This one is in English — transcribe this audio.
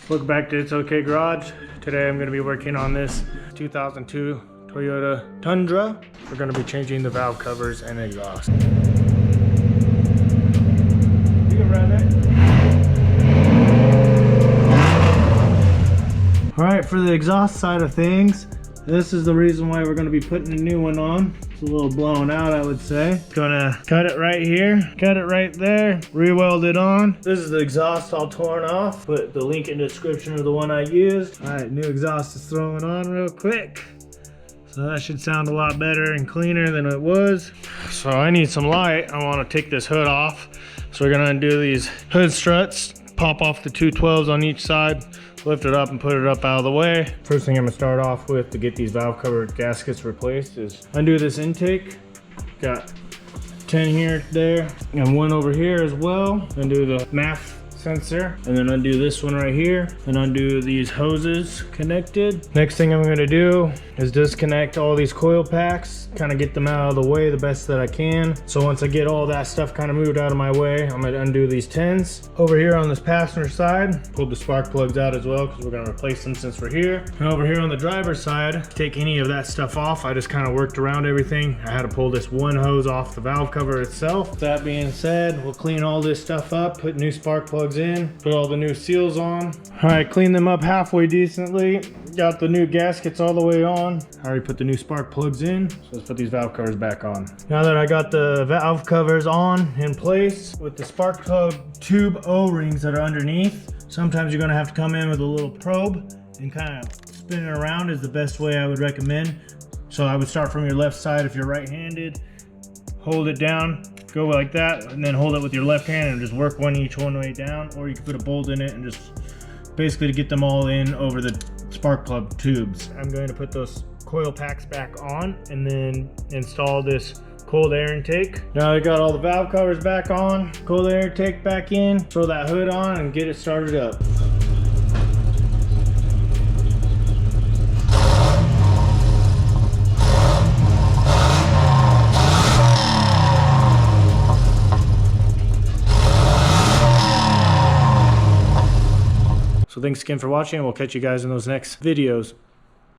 Welcome back to It's Okay Garage. Today I'm going to be working on this 2002 Toyota Tundra. We're going to be changing the valve covers and exhaust. You can run it. Alright, for the exhaust side of things, this is the reason why we're going to be putting a new one on. It's a little blown out, I would say. Gonna cut it right here, cut it right there, re-weld it on. This is the exhaust all torn off. Put the link in the description of the one I used. All right, new exhaust is throwing on real quick. So that should sound a lot better and cleaner than it was. So I need some light. I want to take this hood off. So we're gonna undo these hood struts, pop off the two 12s on each side, lift it up and put it up out of the way. First thing I'm gonna start off with to get these valve cover gaskets replaced is undo this intake. Got 10 here, there, and one over here as well. Undo the MAF sensor, and then undo this one right here, and undo these hoses connected. Next thing I'm gonna do is disconnect all these coil packs, kind of get them out of the way the best that I can. So once I get all that stuff kind of moved out of my way, I'm gonna undo these 10s. Over here on this passenger side, pull the spark plugs out as well because we're gonna replace them since we're here. And over here on the driver's side, take any of that stuff off. I just kind of worked around everything. I had to pull this one hose off the valve cover itself. That being said, we'll clean all this stuff up, put new spark plugs in, put all the new seals on. All right, clean them up halfway decently. Got the new gaskets all the way on. I already put the new spark plugs in, so let's put these valve covers back on. Now that I got the valve covers on in place with the spark plug tube O-rings that are underneath, sometimes you're gonna have to come in with a little probe and kind of spin it around is the best way I would recommend. So I would start from your left side if you're right-handed, hold it down, go like that, and then hold it with your left hand and just work each one way down, or you can put a bolt in it and just basically to get them all in over the spark plug tubes. I'm going to put those coil packs back on and then install this cold air intake. Now I got all the valve covers back on, cold air intake back in, throw that hood on and get it started up. So thanks again for watching, and we'll catch you guys in those next videos.